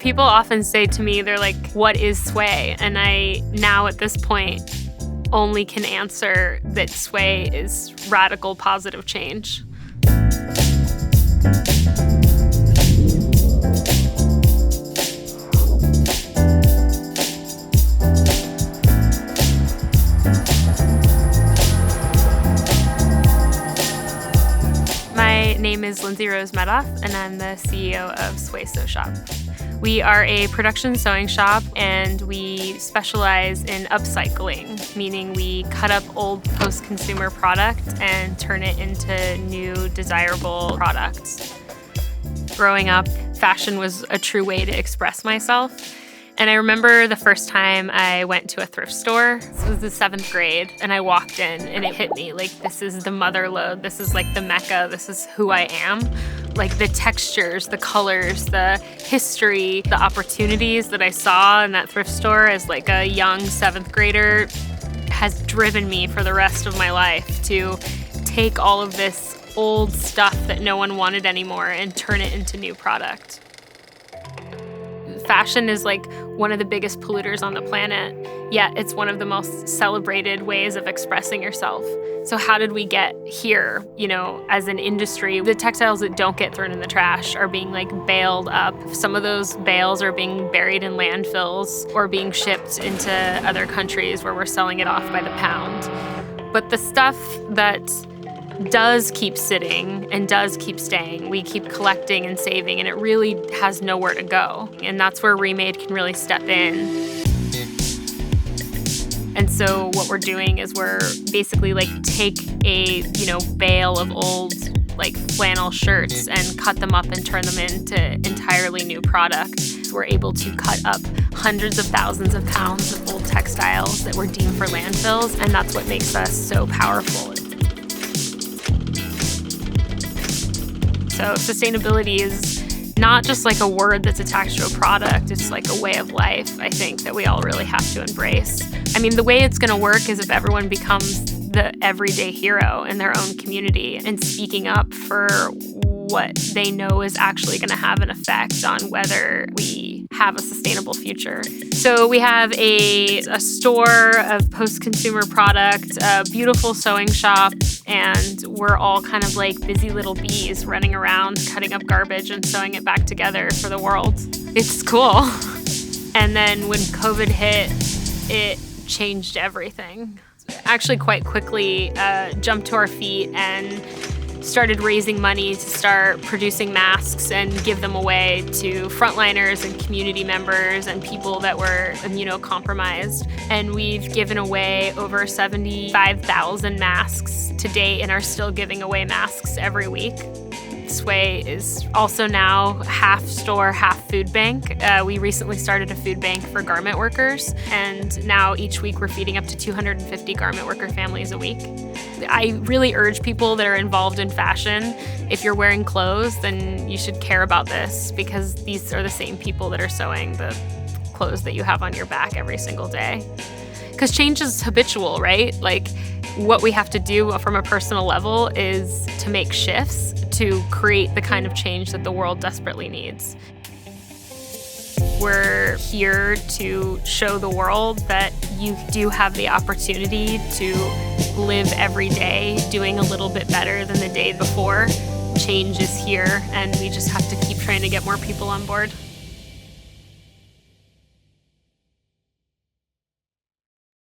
People often say to me, they're like, what is Suey? And I now at this point only can answer that Suey is radical positive change. My name is Lindsay Rose Medoff, and I'm the CEO of Suey Sew Shop. We are a production sewing shop, and we specialize in upcycling, meaning we cut up old post-consumer product and turn it into new, desirable products. Growing up, fashion was a true way to express myself. And I remember the first time I went to a thrift store. This was the 7th grade, and I walked in, and it hit me like, this is the mother lode. This is like the Mecca. This is who I am. Like the textures, the colors, the history, the opportunities that I saw in that thrift store as like a young 7th grader has driven me for the rest of my life to take all of this old stuff that no one wanted anymore and turn it into new product. Fashion is like one of the biggest polluters on the planet, yet it's one of the most celebrated ways of expressing yourself. So how did we get here, as an industry? The textiles that don't get thrown in the trash are being like baled up. Some of those bales are being buried in landfills or being shipped into other countries where we're selling it off by the pound. But the stuff that does keep sitting and does keep staying, we keep collecting and saving, and it really has nowhere to go. And that's where Remake can really step in. And so what we're doing is we're basically like take a, bale of old like flannel shirts and cut them up and turn them into entirely new product. So we're able to cut up hundreds of thousands of pounds of old textiles that were deemed for landfills, and that's what makes us so powerful. So sustainability is not just like a word that's attached to a product, it's like a way of life, I think, that we all really have to embrace. I mean, the way it's gonna work is if everyone becomes the everyday hero in their own community and speaking up for what they know is actually gonna have an effect on whether we have a sustainable future. So we have a store of post-consumer product, a beautiful sewing shop, and we're all kind of like busy little bees running around, cutting up garbage and sewing it back together for the world. It's cool. And then when COVID hit, it changed everything. Actually, quite quickly, jumped to our feet and started raising money to start producing masks and give them away to frontliners and community members and people that were immunocompromised. And we've given away over 75,000 masks to date and are still giving away masks every week. Suey is also now half store, half food bank. We recently started a food bank for garment workers, and now each week we're feeding up to 250 garment worker families a week. I really urge people that are involved in fashion, if you're wearing clothes, then you should care about this, because these are the same people that are sewing the clothes that you have on your back every single day. Because change is habitual, right? Like, what we have to do from a personal level is to make shifts to create the kind of change that the world desperately needs. We're here to show the world that you do have the opportunity to live every day doing a little bit better than the day before. Change is here, and we just have to keep trying to get more people on board.